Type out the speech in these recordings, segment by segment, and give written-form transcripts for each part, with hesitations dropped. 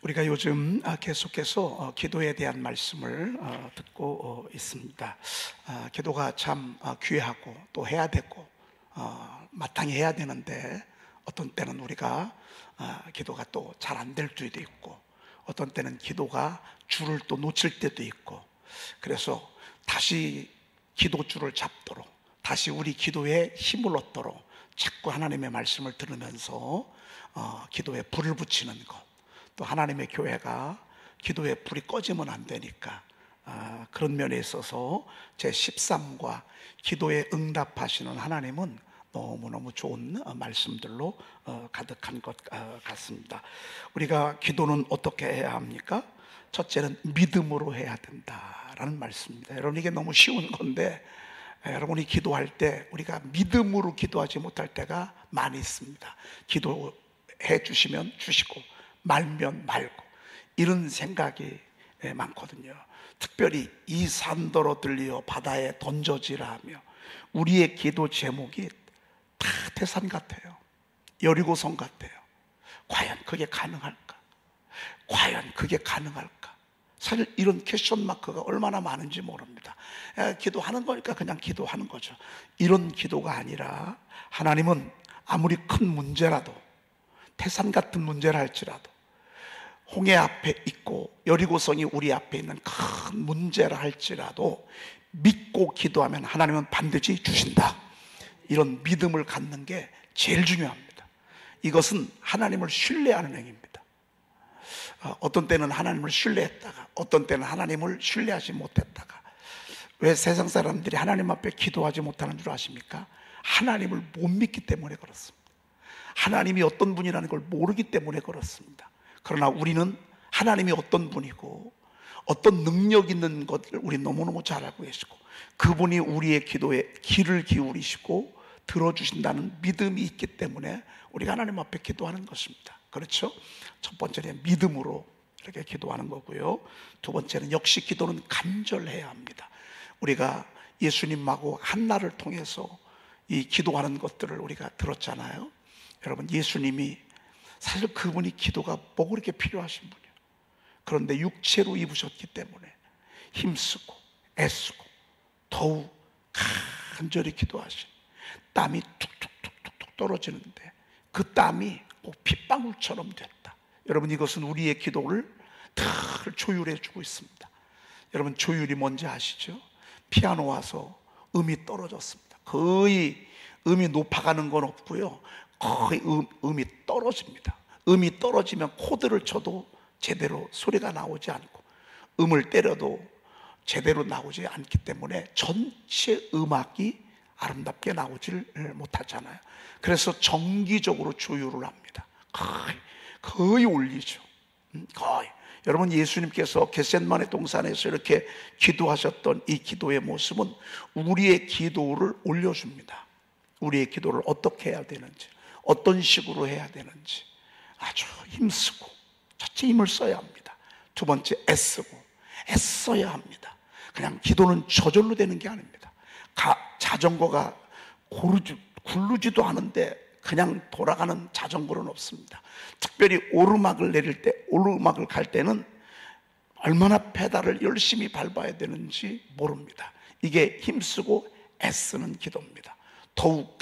우리가 요즘 계속해서 기도에 대한 말씀을 듣고 있습니다. 기도가 참 귀하고 또 해야 되고 마땅히 해야 되는데, 어떤 때는 우리가 기도가 또 잘 안 될 때도 있고, 어떤 때는 기도가 줄을 또 놓칠 때도 있고, 그래서 다시 기도줄을 잡도록, 다시 우리 기도에 힘을 얻도록 자꾸 하나님의 말씀을 들으면서 기도에 불을 붙이는 것, 또 하나님의 교회가 기도에 불이 꺼지면 안 되니까 그런 면에 있어서 제 13과 기도에 응답하시는 하나님은 너무너무 좋은 말씀들로 가득한 것 같습니다. 우리가 기도는 어떻게 해야 합니까? 첫째는 믿음으로 해야 된다라는 말씀입니다. 여러분, 이게 너무 쉬운 건데, 여러분이 기도할 때 우리가 믿음으로 기도하지 못할 때가 많이 있습니다. 기도해 주시면 주시고 말면 말고, 이런 생각이 많거든요. 특별히 이 산더러 들리어 바다에 던져지라 하며, 우리의 기도 제목이 다 태산 같아요. 여리고성 같아요. 과연 그게 가능할까? 과연 그게 가능할까? 사실 이런 퀘스천 마크가 얼마나 많은지 모릅니다. 기도하는 거니까 그냥 기도하는 거죠. 이런 기도가 아니라, 하나님은 아무리 큰 문제라도, 태산 같은 문제라 할지라도, 홍해 앞에 있고 여리고성이 우리 앞에 있는 큰 문제라 할지라도 믿고 기도하면 하나님은 반드시 주신다. 이런 믿음을 갖는 게 제일 중요합니다. 이것은 하나님을 신뢰하는 행위입니다. 어떤 때는 하나님을 신뢰했다가, 어떤 때는 하나님을 신뢰하지 못했다가. 왜 세상 사람들이 하나님 앞에 기도하지 못하는 줄 아십니까? 하나님을 못 믿기 때문에 그렇습니다. 하나님이 어떤 분이라는 걸 모르기 때문에 그렇습니다. 그러나 우리는 하나님이 어떤 분이고 어떤 능력 있는 것을 우리 너무너무 잘 알고 계시고, 그분이 우리의 기도에 귀를 기울이시고 들어주신다는 믿음이 있기 때문에 우리가 하나님 앞에 기도하는 것입니다. 그렇죠? 첫 번째는 믿음으로 이렇게 기도하는 거고요. 두 번째는 역시 기도는 간절해야 합니다. 우리가 예수님하고 한나를 통해서 이 기도하는 것들을 우리가 들었잖아요. 여러분, 예수님이 사실 그분이 기도가 뭐 그렇게 필요하신 분이에요. 그런데 육체로 입으셨기 때문에 힘쓰고 애쓰고 더욱 간절히 기도하신, 땀이 툭툭툭툭 떨어지는데 그 땀이 꼭 핏방울처럼 됐다. 여러분, 이것은 우리의 기도를 늘 조율해 주고 있습니다. 여러분, 조율이 뭔지 아시죠? 피아노 와서 음이 떨어졌습니다. 거의 음이 높아가는 건 없고요, 거의 음이 떨어집니다. 음이 떨어지면 코드를 쳐도 제대로 소리가 나오지 않고, 음을 때려도 제대로 나오지 않기 때문에 전체 음악이 아름답게 나오질 못하잖아요. 그래서 정기적으로 조율을 합니다. 거의 올리죠. 거의. 여러분, 예수님께서 겟셋마네 동산에서 이렇게 기도하셨던 이 기도의 모습은 우리의 기도를 올려줍니다. 우리의 기도를 어떻게 해야 되는지, 어떤 식으로 해야 되는지 아주 힘쓰고, 첫째 힘을 써야 합니다. 두 번째, 애써야 합니다. 그냥 기도는 저절로 되는 게 아닙니다. 자전거가 굴르지도 않은데 그냥 돌아가는 자전거는 없습니다. 특별히 오르막을 내릴 때, 오르막을 갈 때는 얼마나 페달을 열심히 밟아야 되는지 모릅니다. 이게 힘쓰고 애쓰는 기도입니다. 더욱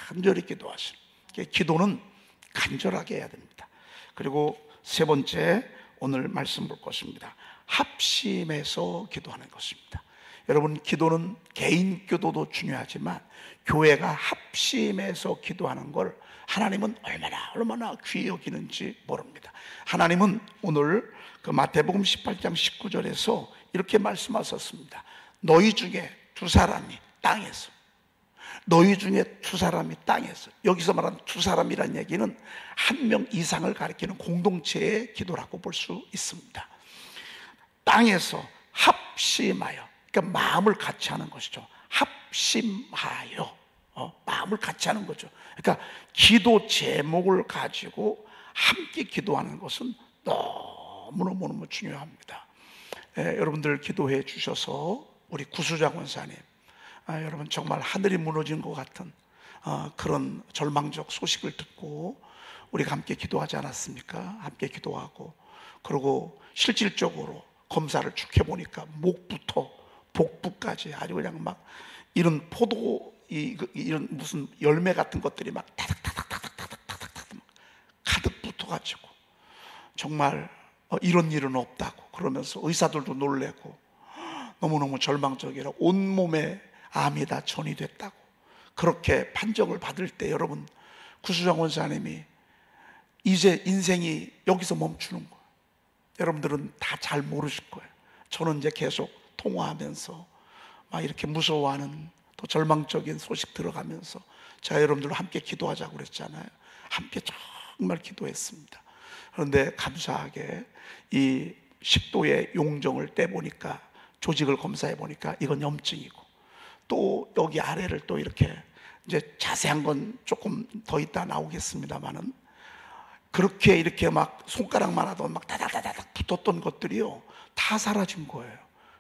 간절히 기도하시는, 기도는 간절하게 해야 됩니다. 그리고 세 번째, 오늘 말씀 볼 것입니다. 합심해서 기도하는 것입니다. 여러분, 기도는 개인 기도도 중요하지만 교회가 합심해서 기도하는 걸 하나님은 얼마나 귀히 여기는지 모릅니다. 하나님은 오늘 그 마태복음 18장 19절에서 이렇게 말씀하셨습니다. 너희 중에 두 사람이 땅에서, 너희 중에 두 사람이 땅에서, 여기서 말하는 두 사람이라는 얘기는 한 명 이상을 가리키는 공동체의 기도라고 볼 수 있습니다. 땅에서 합심하여, 그러니까 마음을 같이 하는 것이죠. 합심하여, 마음을 같이 하는 거죠. 그러니까 기도 제목을 가지고 함께 기도하는 것은 너무너무 중요합니다. 여러분들 기도해 주셔서 우리 구수장 원사님, 여러분 정말 하늘이 무너진 것 같은 그런 절망적 소식을 듣고 우리가 함께 기도하지 않았습니까? 함께 기도하고, 그리고 실질적으로 검사를 쭉 해보니까 목부터 복부까지 아주 그냥 막 이런 이런 무슨 열매 같은 것들이 막 타닥타닥타닥타닥타닥 가득 붙어가지고 정말 이런 일은 없다고 그러면서 의사들도 놀래고 너무너무 절망적이라 온몸에 암이 다 전이됐다고 그렇게 판정을 받을 때 여러분, 구수정 원사님이 이제 인생이 여기서 멈추는 거예요. 여러분들은 다 잘 모르실 거예요. 저는 이제 계속 통화하면서 막 이렇게 무서워하는 또 절망적인 소식 들어가면서 제가 여러분들과 함께 기도하자고 그랬잖아요. 함께 정말 기도했습니다. 그런데 감사하게 이 식도의 용종을 떼보니까, 조직을 검사해 보니까 이건 염증이고, 또 여기 아래를 또 이렇게 이제 자세한 건 조금 더 있다 나오겠습니다만은, 그렇게 이렇게 막 손가락만 하던 막 다다다닥 붙었던 것들이요 다 사라진 거예요.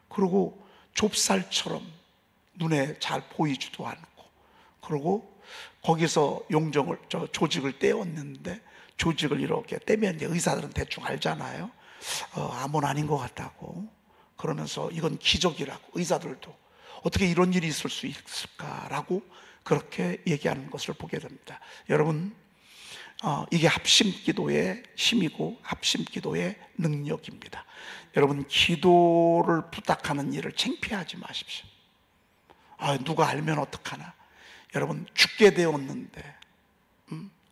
그리고 좁쌀처럼 눈에 잘 보이지도 않고, 그리고 거기서 조직을 떼었는데, 조직을 이렇게 떼면 이제 의사들은 대충 알잖아요. 암은 아닌 것 같다고 그러면서 이건 기적이라고, 의사들도 어떻게 이런 일이 있을 수 있을까라고 그렇게 얘기하는 것을 보게 됩니다. 여러분, 이게 합심기도의 힘이고 합심기도의 능력입니다. 여러분, 기도를 부탁하는 일을 창피하지 마십시오. 누가 알면 어떡하나. 여러분, 죽게 되었는데,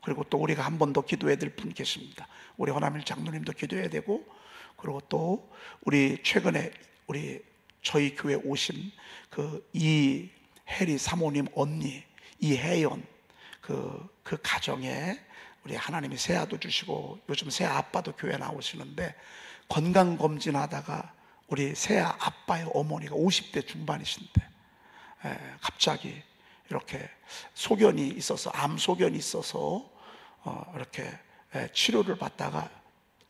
그리고 또 우리가 한 번 더 기도해야 될 분 계십니다. 우리 허남일 장로님도 기도해야 되고, 그리고 또 우리 최근에 저희 교회 오신 그 이혜리 사모님 언니 이혜연 그 가정에 우리 하나님이 새아도 주시고, 요즘 새아 아빠도 교회 나오시는데, 건강검진 하다가 우리 새아 아빠의 어머니가 50대 중반이신데 갑자기 이렇게 소견이 있어서, 암 소견이 있어서 이렇게 치료를 받다가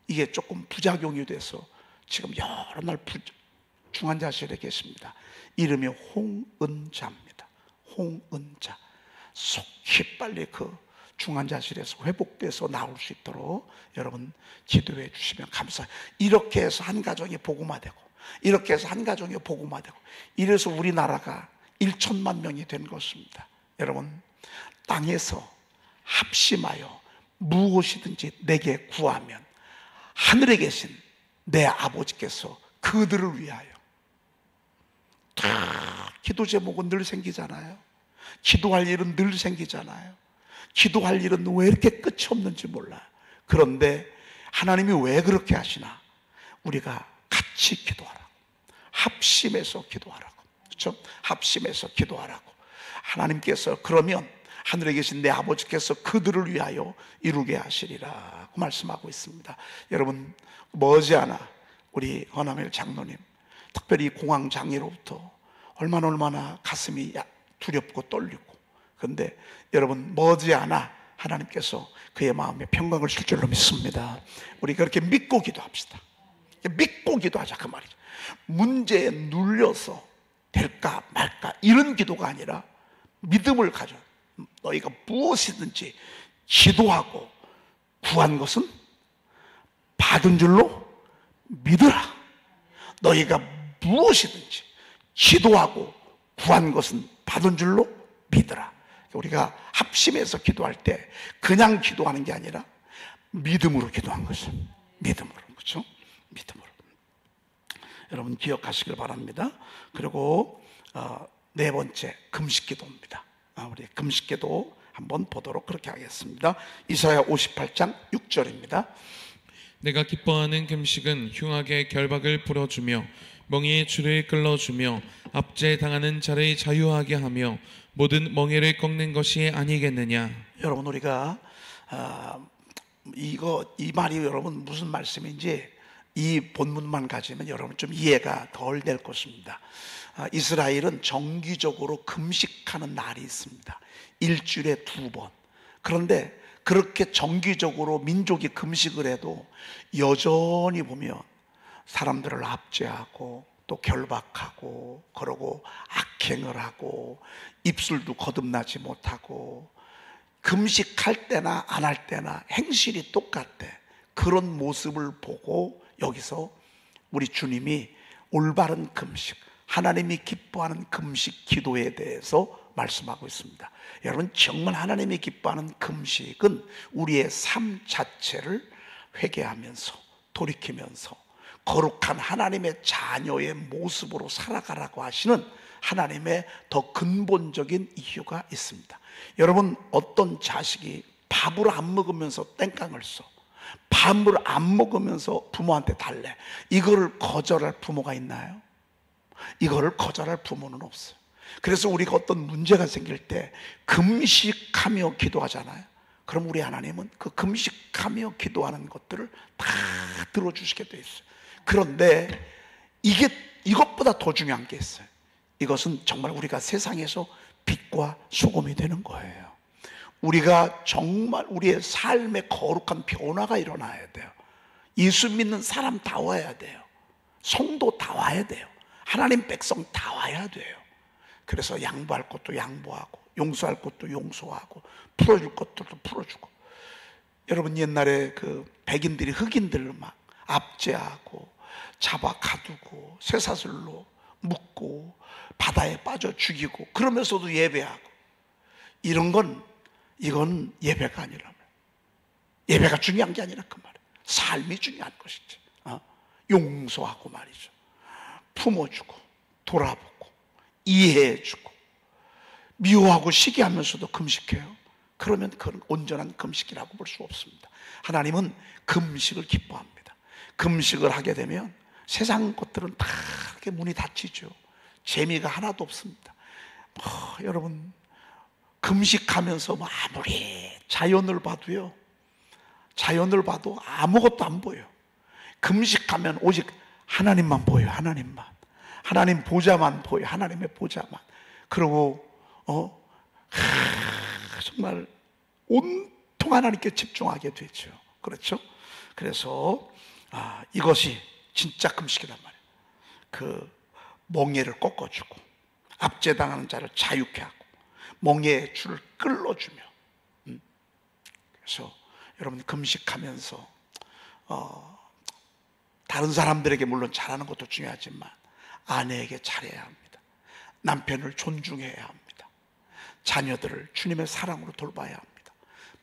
이게 조금 부작용이 돼서 지금 여러 날 중환자실에 계십니다. 이름이 홍은자입니다. 홍은자. 속히 빨리 그 중환자실에서 회복돼서 나올 수 있도록 여러분 기도해 주시면 감사해요. 이렇게 해서 한 가정이 복음화되고, 이렇게 해서 한 가정이 복음화되고, 이래서 우리나라가 1천만 명이 된 것입니다. 여러분, 땅에서 합심하여 무엇이든지 내게 구하면 하늘에 계신 내 아버지께서 그들을 위하여. 기도 제목은 늘 생기잖아요. 기도할 일은 늘 생기잖아요. 기도할 일은 왜 이렇게 끝이 없는지 몰라요. 그런데 하나님이 왜 그렇게 하시나? 우리가 같이 기도하라고, 합심해서 기도하라고. 그렇죠? 합심해서 기도하라고. 하나님께서 그러면 하늘에 계신 내 아버지께서 그들을 위하여 이루게 하시리라 그 말씀하고 있습니다. 여러분, 머지않아 우리 허남일 장로님, 특별히 공황 장애로부터 얼마나 가슴이 두렵고 떨리고, 그런데 여러분, 머지않아 하나님께서 그의 마음에 평강을 줄 줄로 믿습니다. 우리 그렇게 믿고 기도합시다. 믿고 기도하자 그 말이죠. 문제에 눌려서 될까 말까 이런 기도가 아니라 믿음을 가져. 너희가 무엇이든지 기도하고 구한 것은 받은 줄로 믿으라. 너희가 무엇이든지 기도하고 구한 것은 받은 줄로 믿으라. 우리가 합심해서 기도할 때 그냥 기도하는 게 아니라 믿음으로 기도한 것을, 믿음으로, 그렇죠? 믿음으로. 여러분 기억하시길 바랍니다. 그리고 네 번째, 금식기도입니다. 우리 금식기도 한번 보도록 그렇게 하겠습니다. 이사야 58장 6절입니다. 내가 기뻐하는 금식은 흉악의 결박을 풀어주며 멍에의 줄을 끌어주며 압제당하는 자를 자유하게 하며 모든 멍에를 꺾는 것이 아니겠느냐. 여러분, 우리가 이 말이 여러분 무슨 말씀인지 이 본문만 가지면 여러분 좀 이해가 덜 될 것입니다. 이스라엘은 정기적으로 금식하는 날이 있습니다. 일주일에 2번. 그런데 그렇게 정기적으로 민족이 금식을 해도 여전히 보면 사람들을 압제하고 또 결박하고, 그러고 악행을 하고, 입술도 거듭나지 못하고, 금식할 때나 안 할 때나 행실이 똑같대. 그런 모습을 보고 여기서 우리 주님이 올바른 금식, 하나님이 기뻐하는 금식 기도에 대해서 말씀하고 있습니다. 여러분, 정말 하나님이 기뻐하는 금식은 우리의 삶 자체를 회개하면서 돌이키면서 거룩한 하나님의 자녀의 모습으로 살아가라고 하시는 하나님의 더 근본적인 이유가 있습니다. 여러분, 어떤 자식이 밥을 안 먹으면서 땡깡을 써, 밥을 안 먹으면서 부모한테 달래, 이거를 거절할 부모가 있나요? 이거를 거절할 부모는 없어요. 그래서 우리가 어떤 문제가 생길 때 금식하며 기도하잖아요. 그럼 우리 하나님은 그 금식하며 기도하는 것들을 다 들어주시게 돼 있어요. 그런데 이것보다 더 중요한 게 있어요. 이것은 정말 우리가 세상에서 빛과 소금이 되는 거예요. 우리가 정말 우리의 삶에 거룩한 변화가 일어나야 돼요. 예수 믿는 사람 다 와야 돼요. 성도 다 와야 돼요. 하나님 백성 다 와야 돼요. 그래서 양보할 것도 양보하고, 용서할 것도 용서하고, 풀어줄 것도 풀어주고. 여러분, 옛날에 그 백인들이 흑인들을 막 압제하고 잡아 가두고 쇠사슬로 묶고 바다에 빠져 죽이고, 그러면서도 예배하고, 이건 예배가 아니라, 예배가 중요한 게 아니라 그 말이에요. 삶이 중요한 것이지. 용서하고 말이죠. 품어주고 돌아보고 이해해주고 미워하고 시기하면서도 금식해요. 그러면 그건 온전한 금식이라고 볼 수 없습니다. 하나님은 금식을 기뻐합니다. 금식을 하게 되면 세상 것들은 다 이렇게 문이 닫히죠. 재미가 하나도 없습니다. 여러분, 금식하면서 아무리 자연을 봐도 아무것도 안 보여요. 금식하면 오직 하나님만 보여요. 하나님 보좌만 보여요. 하나님의 보좌만. 그리고 정말 온통 하나님께 집중하게 되죠. 그렇죠? 그래서 이것이 진짜 금식이란 말이에요. 그 멍에를 꺾어주고 압제당하는 자를 자유케 하고 멍에의 줄을 끌어주며. 그래서 여러분, 금식하면서 다른 사람들에게 물론 잘하는 것도 중요하지만 아내에게 잘해야 합니다. 남편을 존중해야 합니다. 자녀들을 주님의 사랑으로 돌봐야 합니다.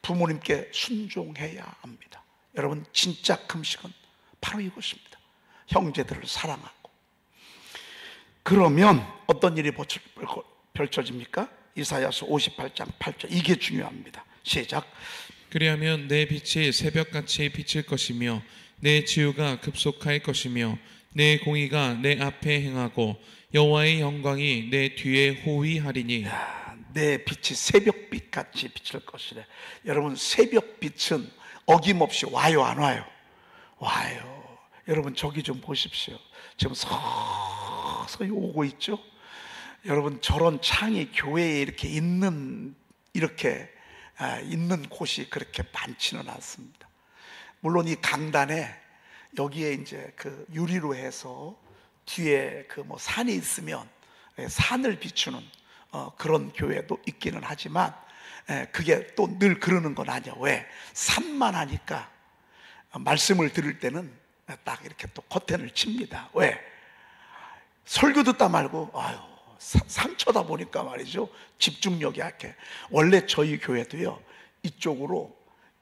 부모님께 순종해야 합니다. 여러분, 진짜 금식은 바로 이것입니다. 형제들을 사랑하고. 그러면 어떤 일이 펼쳐집니까? 이사야서 58장 8절, 이게 중요합니다. 시작. 그리하면 내 빛이 새벽같이 비칠 것이며 내 지우가 급속할 것이며 내 공의가 내 앞에 행하고 여호와의 영광이 내 뒤에 호위하리니. 내 빛이 새벽빛같이 비칠 것이래. 여러분, 새벽빛은 어김없이 와요, 안 와요? 와요. 여러분, 저기 좀 보십시오. 지금 서서히 오고 있죠? 여러분, 저런 창이 교회에 이렇게 있는 곳이 그렇게 많지는 않습니다. 물론 이 강단에 여기에 이제 그 유리로 해서 뒤에 그 산이 있으면 산을 비추는 그런 교회도 있기는 하지만 그게 또 늘 그러는 건 아니야. 왜? 산만 하니까 말씀을 들을 때는 딱 이렇게 또 커튼을 칩니다. 왜? 설교 듣다 말고 산 쳐다보니까 말이죠, 집중력이 약해. 원래 저희 교회도요, 이쪽으로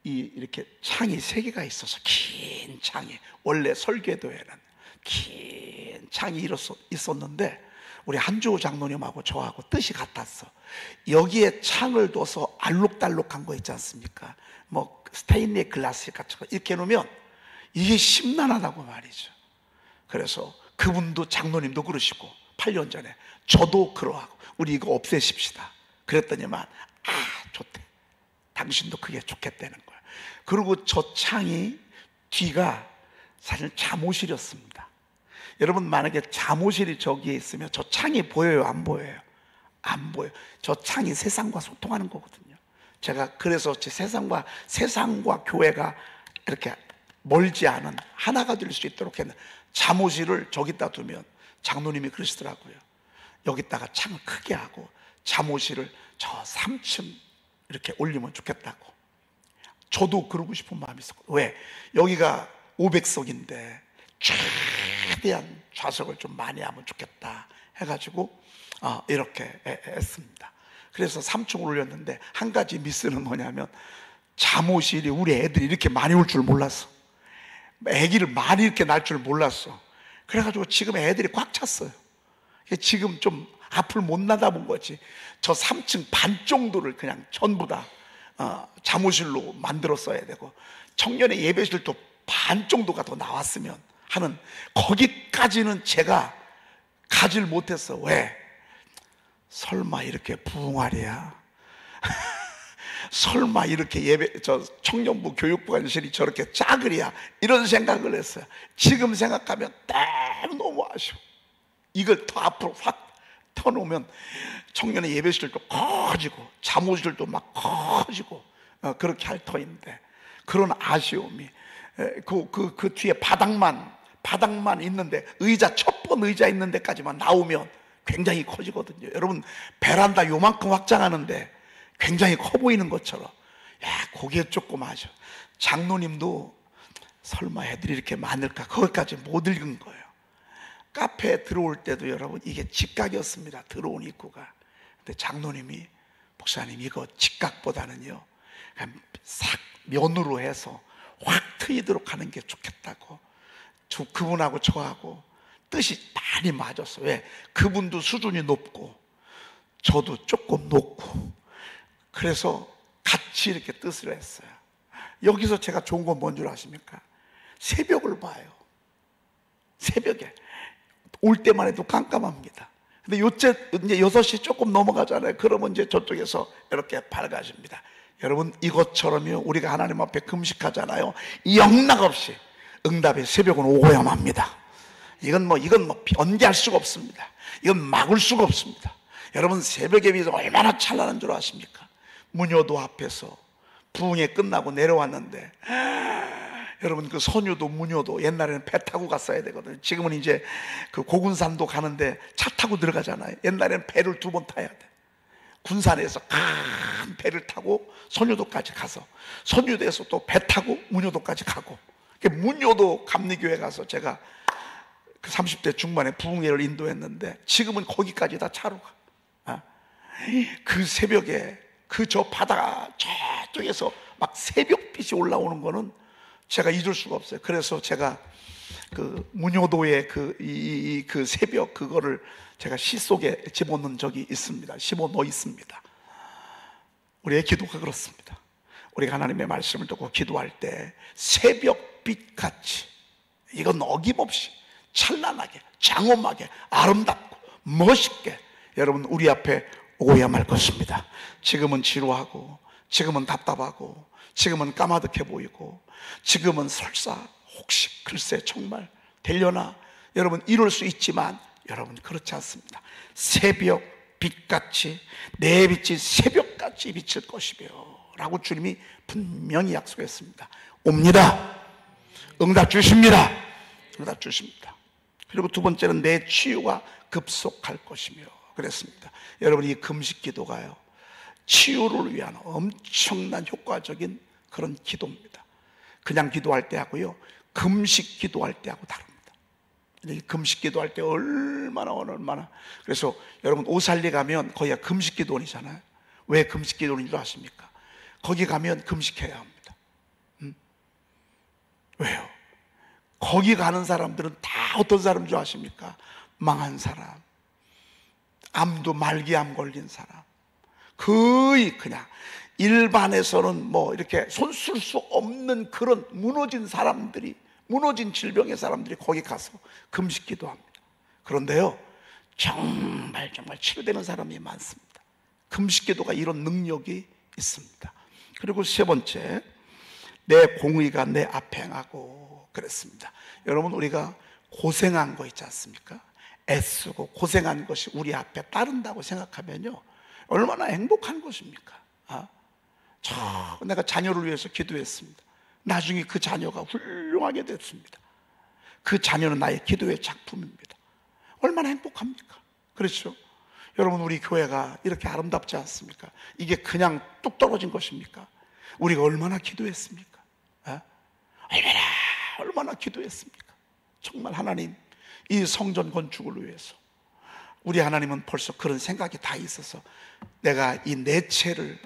이렇게 창이 3개가 있어서, 긴 창이, 원래 설계도에는 긴 창이 있었는데 우리 한주호 장로님하고 저하고 뜻이 같았어. 여기에 창을 둬서 알록달록한 거 있지 않습니까? 스테인리 글라스 같은 거 이렇게 놓으면 이게 심란하다고 말이죠. 그래서 그분도, 장로님도 그러시고 8년 전에 저도 그러하고 우리 이거 없애십시다 그랬더니만 좋대. 당신도 그게 좋겠다는 거야. 그리고 저 창이 뒤가 사실 잠옷이었습니다. 여러분, 만약에 잠옷이 저기에 있으면 저 창이 보여요, 안 보여요? 안 보여요. 저 창이 세상과 소통하는 거거든요. 제가 그래서 세상과 교회가 이렇게 멀지 않은 하나가 될 수 있도록 했는데, 잠옷이를 저기다 두면 장로님이 그러시더라고요. 여기다가 창을 크게 하고 잠옷이를 저 3층 이렇게 올리면 좋겠다고. 저도 그러고 싶은 마음이 있었고, 왜? 여기가 500석인데 최대한 좌석을 좀 많이 하면 좋겠다 해가지고 이렇게 했습니다. 그래서 3층을 올렸는데 한 가지 미스는 뭐냐면, 잠옷이 우리 애들이 이렇게 많이 올 줄 몰랐어. 애기를 많이 이렇게 낳을 줄 몰랐어. 그래가지고 지금 애들이 꽉 찼어요. 지금 좀 앞을 못 나다본 거지. 저 3층 반 정도를 그냥 전부 다 잠옷실로 만들었어야 되고, 청년의 예배실도 반 정도가 더 나왔으면 하는, 거기까지는 제가 가질 못했어. 왜? 설마 이렇게 부흥하랴? 설마 이렇게 청년부 교육부관실이 저렇게 작으랴? 이런 생각을 했어요. 지금 생각하면 너무 아쉬워. 이걸 더 앞으로 확 터놓으면 청년의 예배실도 커지고 잠옷실도 막 커지고 그렇게 할 터인데, 그런 아쉬움이, 그 뒤에 바닥만 있는데, 첫 번 의자 있는 데까지만 나오면 굉장히 커지거든요. 여러분, 베란다 요만큼 확장하는데 굉장히 커 보이는 것처럼, 거기에 조금 아쉬워. 장로님도 설마 애들이 이렇게 많을까, 거기까지 못 읽은 거예요. 카페에 들어올 때도 여러분, 이게 직각이었습니다. 들어온 입구가. 근데 장로님이, 목사님 이거 직각보다는요 그냥 싹 면으로 해서 확 트이도록 하는 게 좋겠다고. 그분하고 저하고 뜻이 많이 맞았어. 왜? 그분도 수준이 높고 저도 조금 높고, 그래서 같이 이렇게 뜻을 했어요. 여기서 제가 좋은 건 뭔 줄 아십니까? 새벽을 봐요. 새벽에 올 때만 해도 깜깜합니다. 근데 이제 6시 조금 넘어가잖아요. 그러면 이제 저쪽에서 이렇게 밝아집니다. 여러분, 이것처럼요, 우리가 하나님 앞에 금식하잖아요. 영락없이 응답의 새벽은 오고야만 합니다. 이건 변기할 수가 없습니다. 이건 막을 수가 없습니다. 여러분, 새벽에 비해서 얼마나 찬란한 줄 아십니까? 문효도 앞에서 부흥회 끝나고 내려왔는데, 여러분, 그 선유도 문효도 옛날에는 배 타고 갔어야 되거든요. 지금은 이제 그 고군산도 가는데 차 타고 들어가잖아요. 옛날에는 배를 2번 타야 돼. 군산에서 큰 배를 타고 선유도까지 가서, 선유도에서 또 배 타고 문효도까지 가고, 문효도 감리교회 가서 제가 그 30대 중반에 부흥회를 인도했는데, 지금은 거기까지 다 차로 가. 그 새벽에 저 바다 저쪽에서 막 새벽빛이 올라오는 거는 제가 잊을 수가 없어요. 그래서 제가 그 문효도의 그 새벽 그거를 제가 시 속에 집어넣은 적이 있습니다. 집어넣어 있습니다. 우리의 기도가 그렇습니다. 우리가 하나님의 말씀을 듣고 기도할 때 새벽빛 같이, 이건 어김없이 찬란하게, 장엄하게, 아름답고 멋있게 여러분 우리 앞에 오고야 말 것입니다. 지금은 지루하고, 지금은 답답하고, 지금은 까마득해 보이고, 지금은 설사 혹시 글쎄 정말 되려나, 여러분 이럴 수 있지만 여러분 그렇지 않습니다. 새벽 빛같이 내 빛이 새벽같이 비칠 것이며 라고 주님이 분명히 약속했습니다. 옵니다. 응답 주십니다. 응답 주십니다. 그리고 두 번째는 내 치유가 급속할 것이며 그랬습니다. 여러분, 이 금식 기도가요, 치유를 위한 엄청난 효과적인 그런 기도입니다. 그냥 기도할 때 하고요, 금식 기도할 때 하고 다릅니다. 금식 기도할 때 얼마나. 그래서 여러분, 오살리 가면 거기가 금식 기도원이잖아요. 왜 금식 기도원인 줄 아십니까? 거기 가면 금식해야 합니다. 왜요? 거기 가는 사람들은 다 어떤 사람인 줄 아십니까? 망한 사람, 암도 말기암 걸린 사람, 거의 그냥 일반에서는 이렇게 손 쓸 수 없는 그런 무너진 사람들이, 무너진 질병의 사람들이 거기 가서 금식 기도합니다. 그런데요, 정말 치료되는 사람이 많습니다. 금식 기도가 이런 능력이 있습니다. 그리고 세 번째, 내 공의가 내 앞에 행하고 그랬습니다. 여러분, 우리가 고생한 거 있지 않습니까? 애쓰고 고생한 것이 우리 앞에 따른다고 생각하면요, 얼마나 행복한 것입니까? 내가 자녀를 위해서 기도했습니다. 나중에 그 자녀가 훌륭하게 됐습니다. 그 자녀는 나의 기도의 작품입니다. 얼마나 행복합니까? 그렇죠? 여러분, 우리 교회가 이렇게 아름답지 않습니까? 이게 그냥 뚝 떨어진 것입니까? 우리가 얼마나 기도했습니까? 에? 얼마나 기도했습니까? 정말 하나님, 이 성전 건축을 위해서 우리 하나님은 벌써 그런 생각이 다 있어서 내가 이 네 채를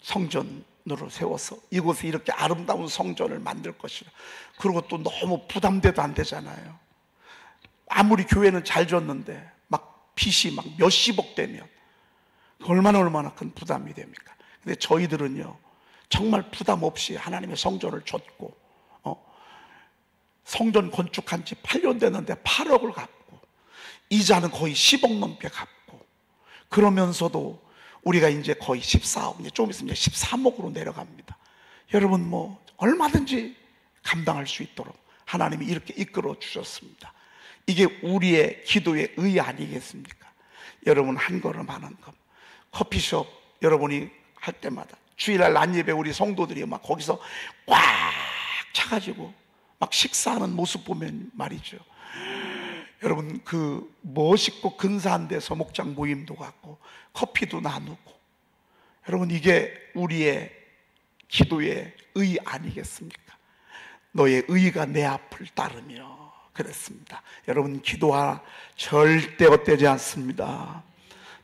성전으로 세워서 이곳에 이렇게 아름다운 성전을 만들 것이라. 그리고 또 너무 부담돼도 안 되잖아요. 아무리 교회는 잘 줬는데 막 빚이 막 몇십억 되면 얼마나 큰 부담이 됩니까? 근데 저희들은요, 정말 부담 없이 하나님의 성전을 줬고, 성전 건축한 지 8년 됐는데 8억을 갚고, 이자는 거의 10억 넘게 갚고, 그러면서도 우리가 이제 거의 14억, 이제 좀 있으면 13억으로 내려갑니다. 여러분, 뭐 얼마든지 감당할 수 있도록 하나님이 이렇게 이끌어 주셨습니다. 이게 우리의 기도의 의 아니겠습니까? 여러분, 한 걸음 하는 것. 커피숍 여러분이 할 때마다 주일날 낮예배 우리 성도들이 막 거기서 꽉 차가지고 막 식사하는 모습 보면 말이죠, 여러분, 그 멋있고 근사한 데서 목장 모임도 갖고 커피도 나누고, 여러분, 이게 우리의 기도의 의 아니겠습니까? 너의 의가 내 앞을 따르며 그랬습니다. 여러분, 기도하 절대 헛되지 않습니다.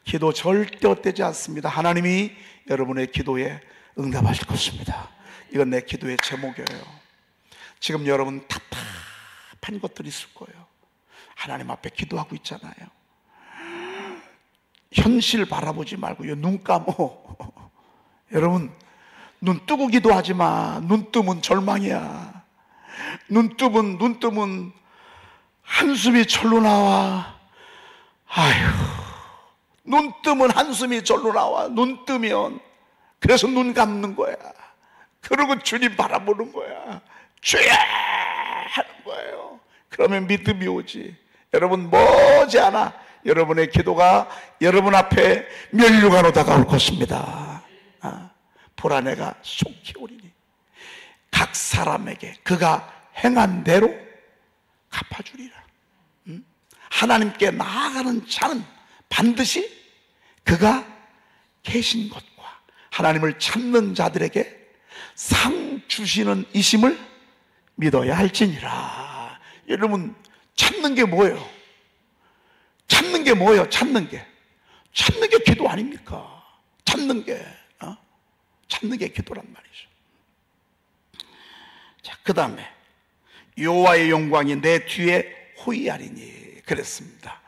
기도 절대 헛되지 않습니다. 하나님이 여러분의 기도에 응답하실 것입니다. 이건 내 기도의 제목이에요. 지금 여러분 답답한 것들이 있을 거예요. 하나님 앞에 기도하고 있잖아요. 현실 바라보지 말고요, 눈 감어. 여러분, 눈 뜨고 기도하지 마. 눈 뜨면 절망이야. 눈 뜨면 한숨이 절로 나와. 아휴, 눈 뜨면 한숨이 절로 나와. 눈 뜨면. 그래서 눈 감는 거야. 그러고 주님 바라보는 거야. 주야 하는 거예요. 그러면 믿음이 오지. 여러분, 머지않아 여러분의 기도가 여러분 앞에 면류관으로 다가올 것입니다. 보라, 내가 속히 오리니 각 사람에게 그가 행한 대로 갚아주리라. 하나님께 나아가는 자는 반드시 그가 계신 것과 하나님을 찾는 자들에게 상 주시는 이심을 믿어야 할지니라. 여러분, 찾는 게 뭐예요? 찾는 게 뭐예요? 찾는 게 기도 아닙니까? 찾는 게 기도란 말이죠. 자, 그 다음에 여호와의 영광이 내 뒤에 호위하리니 그랬습니다.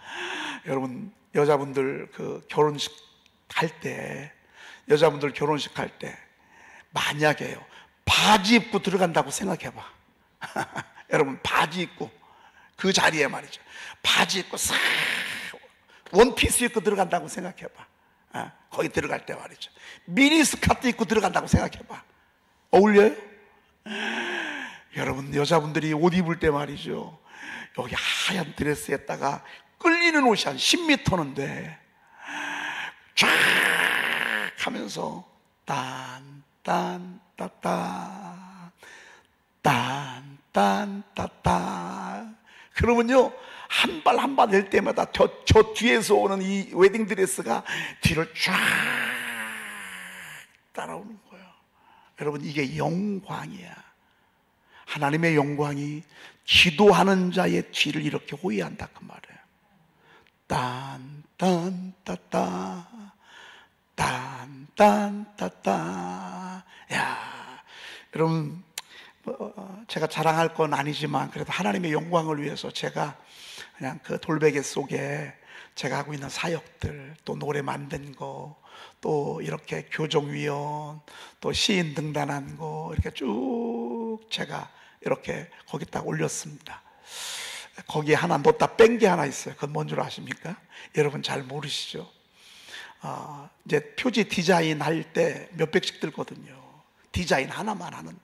여러분, 여자분들 그 결혼식 할 때, 만약에요, 바지 입고 들어간다고 생각해봐. 여러분, 바지 입고 그 자리에 말이죠, 바지 입고 싹 원피스 입고 들어간다고 생각해봐. 거기 들어갈 때 말이죠, 미니스커트 입고 들어간다고 생각해봐. 어울려요? 여러분, 여자분들이 옷 입을 때 말이죠, 여기 하얀 드레스에다가 끌리는 옷이 한 10m는 돼. 쫙 하면서 딴딴따따 그러면요, 한 발 한 발 낼 때마다 저 뒤에서 오는 이 웨딩드레스가 뒤를 쫙 따라오는 거예요. 여러분, 이게 영광이야. 하나님의 영광이 기도하는 자의 뒤를 이렇게 호위한다 그 말이에요. 딴딴따따 딴딴따따. 야, 여러분, 제가 자랑할 건 아니지만 그래도 하나님의 영광을 위해서 제가 그냥 그 돌베개 속에 제가 하고 있는 사역들, 또 노래 만든 거, 또 이렇게 교정위원, 또 시인 등단한 거 이렇게 쭉 제가 이렇게 거기다 올렸습니다. 거기에 하나 놓다 뺀 게 하나 있어요. 그건 뭔 줄 아십니까? 여러분 잘 모르시죠? 이제 표지 디자인 할 때 몇백씩 들거든요. 디자인 하나만 하는데.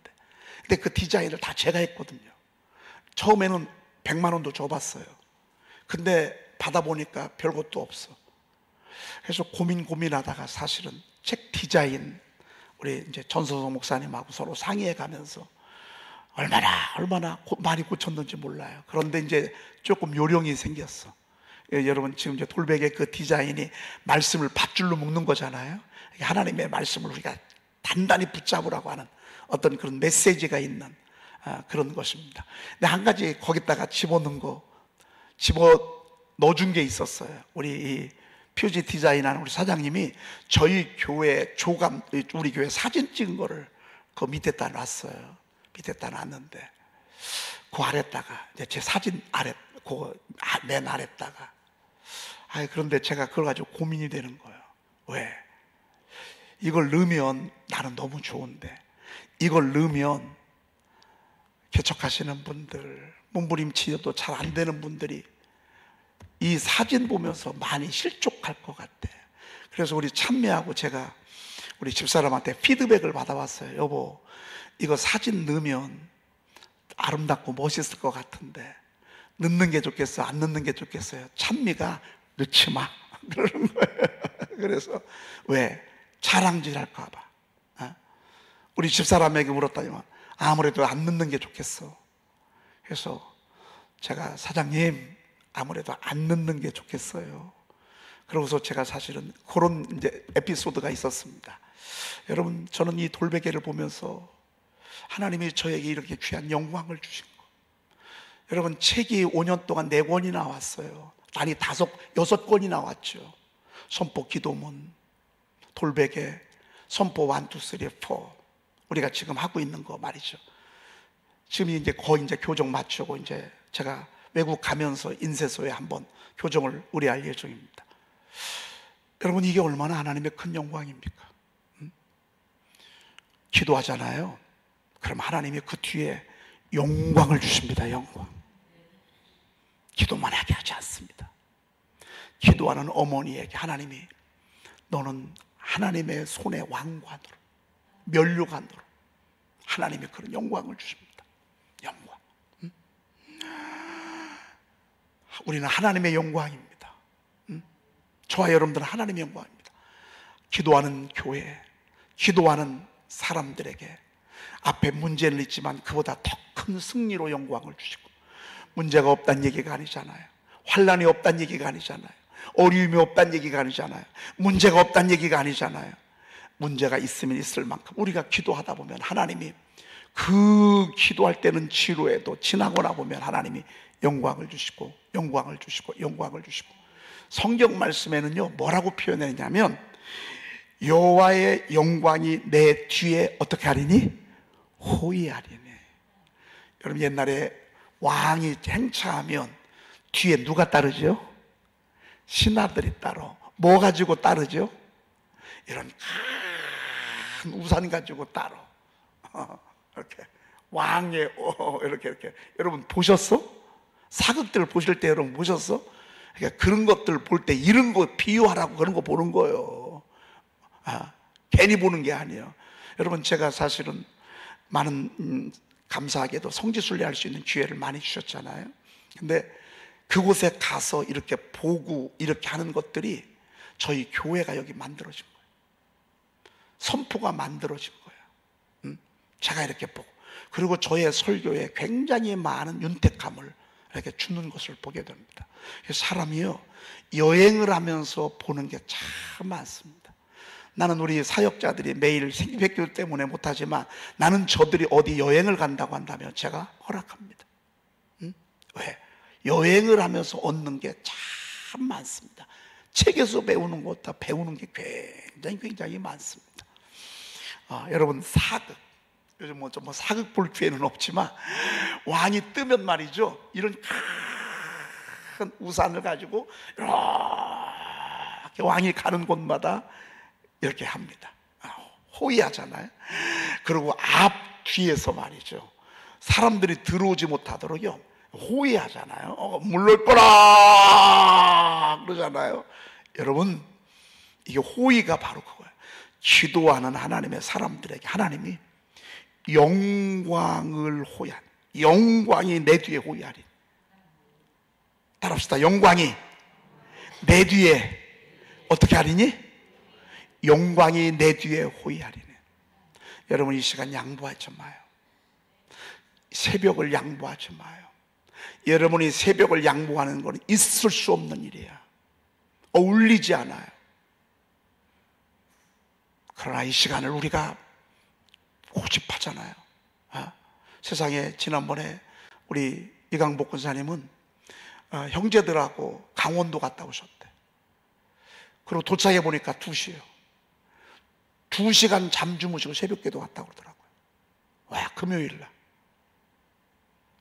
근데 그 디자인을 다 제가 했거든요. 처음에는 100만 원도 줘봤어요. 근데 받아보니까 별것도 없어. 그래서 고민하다가 사실은 책 디자인, 우리 이제 전소성 목사님하고 서로 상의해 가면서 얼마나 많이 고쳤는지 몰라요. 그런데 이제 조금 요령이 생겼어. 여러분 지금 이제 돌베개 그 디자인이 말씀을 밧줄로 묶는 거잖아요. 하나님의 말씀을 우리가 단단히 붙잡으라고 하는 어떤 그런 메시지가 있는 그런 것입니다. 근데 한 가지 거기다가 넣어준 게 있었어요. 우리 이 퓨지 디자인하는 우리 사장님이 저희 교회 조감, 우리 교회 사진 찍은 거를 그 밑에다 놨어요. 밑에다 놨는데 그 아래다가 이제 제 사진 아래, 그 맨 아래다가 그런데 제가 그걸 가지고 고민이 되는 거예요. 왜? 이걸 넣으면 나는 너무 좋은데 이걸 넣으면 개척하시는 분들, 몸부림치도 잘 안 되는 분들이 이 사진 보면서 많이 실족할 것 같아. 그래서 우리 찬미하고 제가 우리 집사람한테 피드백을 받아왔어요. 여보, 이거 사진 넣으면 아름답고 멋있을 것 같은데 넣는 게 좋겠어, 안 넣는 게 좋겠어요? 찬미가 넣지 마 그러는 거예요. 그래서 왜? 자랑질 할까 봐. 우리 집사람에게 물었다니만 아무래도 안 넣는 게 좋겠어. 그래서 제가 사장님 아무래도 안 넣는 게 좋겠어요. 그러고서 제가 사실은 그런 이제 에피소드가 있었습니다. 여러분, 저는 이 돌베개를 보면서 하나님이 저에게 이렇게 귀한 영광을 주신 거. 여러분, 책이 5년 동안 4권이 나왔어요. 단이 6권이 나왔죠. 선포 기도문, 돌베개, 선포 1, 2, 3, 4. 우리가 지금 하고 있는 거 말이죠. 지금 이제 거의 이제 교정 마치고 이제 제가 외국 가면서 인쇄소에 한번 교정을 의뢰할 예정입니다. 여러분, 이게 얼마나 하나님의 큰 영광입니까? 기도하잖아요. 그럼 하나님이 그 뒤에 영광을 주십니다. 영광. 기도만 하게 하지 않습니다. 기도하는 어머니에게 하나님이 너는 하나님의 손의 왕관으로, 면류관으로 하나님이 그런 영광을 주십니다. 영광. 우리는 하나님의 영광입니다. 저와 여러분들은 하나님의 영광입니다. 기도하는 교회, 기도하는 사람들에게 앞에 문제는 있지만 그보다 더 큰 승리로 영광을 주시고, 문제가 없다는 얘기가 아니잖아요. 환난이 없다는 얘기가 아니잖아요. 어려움이 없다는 얘기가 아니잖아요. 문제가 없다는 얘기가 아니잖아요. 문제가 있으면 있을 만큼 우리가 기도하다 보면 하나님이 그 기도할 때는 지루해도 지나고 나 보면 하나님이 영광을 주시고 영광을 주시고 영광을 주시고, 성경 말씀에는요 뭐라고 표현했냐면 여호와의 영광이 내 뒤에 어떻게 하리니? 호위하리니. 여러분, 옛날에 왕이 행차하면 뒤에 누가 따르죠? 신하들이 따로. 뭐 가지고 따르죠? 이런 큰 우산 가지고 따로. 이렇게 왕의 이렇게 여러분 보셨어? 사극들 보실 때 여러분 보셨어? 그러니까 그런 것들 볼 때 이런 거 비유하라고 그런 거 보는 거예요. 괜히 보는 게 아니에요. 여러분, 제가 사실은 많은 감사하게도 성지순례 할 수 있는 기회를 많이 주셨잖아요. 근데 그곳에 가서 이렇게 보고 이렇게 하는 것들이 저희 교회가 여기 만들어진 거예요. 선포가 만들어진 거예요. 제가 이렇게 보고, 그리고 저의 설교에 굉장히 많은 윤택함을 이렇게 주는 것을 보게 됩니다. 사람이요 여행을 하면서 보는 게 참 많습니다. 나는 우리 사역자들이 매일 생기백교 때문에 못하지만 나는 저들이 어디 여행을 간다고 한다면 제가 허락합니다. 왜? 여행을 하면서 얻는 게 참 많습니다. 책에서 배우는 것보다 배우는 게 굉장히 많습니다. 여러분, 사극, 요즘 뭐 사극 볼 기회는 없지만 왕이 뜨면 말이죠, 이런 큰 우산을 가지고 이렇게 왕이 가는 곳마다 이렇게 합니다. 호위하잖아요. 그리고 앞 뒤에서 말이죠, 사람들이 들어오지 못하도록요 호위하잖아요. 물러올 거라 그러잖아요. 여러분, 이게 호위가 바로 그거예요. 기도하는 하나님의 사람들에게 하나님이 영광을 호위하는, 영광이 내 뒤에 호위하리. 따라합시다. 영광이 내 뒤에 어떻게 하리니? 영광이 내 뒤에 호위하리네. 여러분, 이 시간 양보하지 마요. 새벽을 양보하지 마요. 여러분이 새벽을 양보하는 건 있을 수 없는 일이야. 어울리지 않아요. 그러나 이 시간을 우리가 고집하잖아요. 세상에 지난번에 우리 이강복 권사님은 형제들하고 강원도 갔다 오셨대. 그리고 도착해 보니까 2시예요. 2시간 잠 주무시고 새벽기도 갔다 그러더라고요. 와, 금요일날.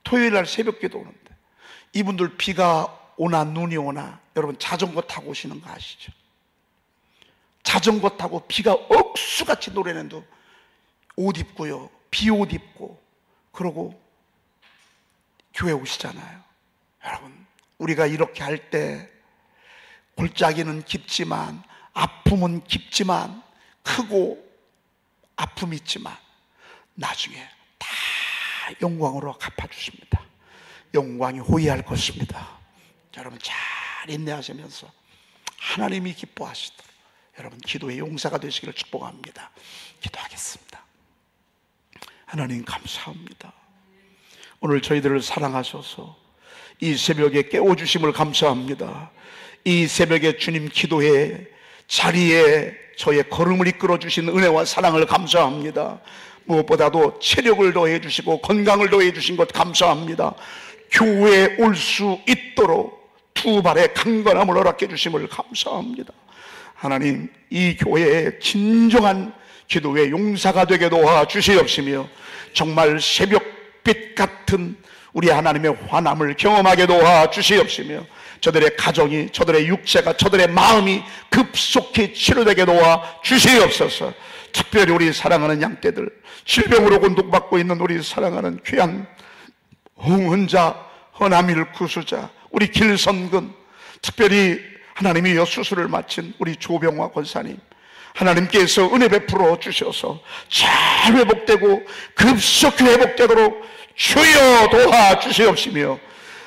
토요일날 새벽기도 오는데, 이분들 비가 오나 눈이 오나 여러분 자전거 타고 오시는 거 아시죠? 자전거 타고 비가 억수같이 노래는데 옷 입고요, 비옷 입고 그러고 교회 오시잖아요. 여러분, 우리가 이렇게 할 때 골짜기는 깊지만, 아픔은 깊지만, 크고 아픔이 있지만 나중에 다 영광으로 갚아주십니다. 영광이 호의할 것입니다. 여러분 잘 인내하시면서 하나님이 기뻐하시도록 여러분 기도의 용사가 되시기를 축복합니다. 기도하겠습니다. 하나님 감사합니다. 오늘 저희들을 사랑하셔서 이 새벽에 깨워주심을 감사합니다. 이 새벽에 주님 기도의 자리에 저의 걸음을 이끌어주신 은혜와 사랑을 감사합니다. 무엇보다도 체력을 더해 주시고 건강을 더해 주신 것 감사합니다. 교회에 올 수 있도록 두 발의 강건함을 허락해 주심을 감사합니다. 하나님, 이 교회의 진정한 기도의 용사가 되게 도와주시옵시며 정말 새벽빛 같은 우리 하나님의 환함을 경험하게 도와주시옵시며 저들의 가정이, 저들의 육체가, 저들의 마음이 급속히 치료되게 도와주시옵소서. 특별히 우리 사랑하는 양떼들, 질병으로 곤독받고 있는 우리 사랑하는 귀한 홍은자, 허남일 구수자, 우리 길선근, 특별히 하나님이 수술을 마친 우리 조병화 권사님, 하나님께서 은혜 베풀어 주셔서 잘 회복되고 급속히 회복되도록 주여 도와주시옵시며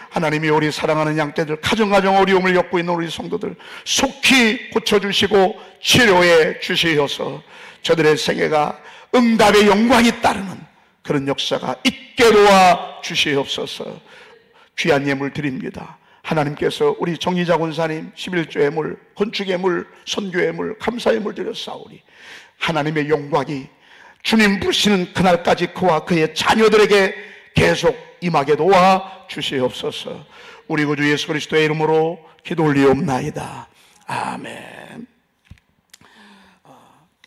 하나님이 우리 사랑하는 양떼들, 가정 어려움을 겪고 있는 우리 성도들 속히 고쳐주시고 치료해 주시어서 저들의 생애가 응답의 영광이 따르는 그런 역사가 있게 도와주시옵소서. 귀한 예물 드립니다. 하나님께서 우리 정의자 권사님 11조 예물, 건축 예물, 선교 예물, 감사 예물 드렸사오니 하나님의 영광이 주님 부르시는 그날까지 그와 그의 자녀들에게 계속 임하게 도와주시옵소서. 우리 구주 예수 그리스도의 이름으로 기도 올리옵나이다. 아멘.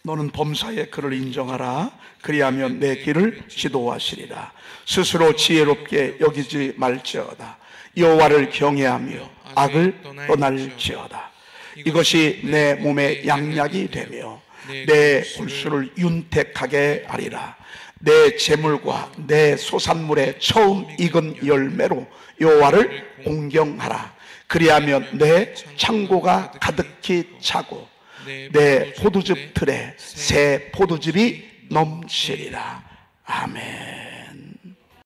너는 범사의 그를 인정하라. 그리하면 내 길을 지도하시리라. 스스로 지혜롭게 여기지 말지어다. 여호와를 경외하며 악을 떠날지어다. 이것이 내 몸의 양약이 되며 내 골수를 윤택하게 하리라. 내 재물과 내 소산물의 처음 익은 열매로 여호와를 공경하라. 그리하면 내 창고가 가득히 차고 내 포도즙 틀에 새 포도즙이 넘치리라. 아멘.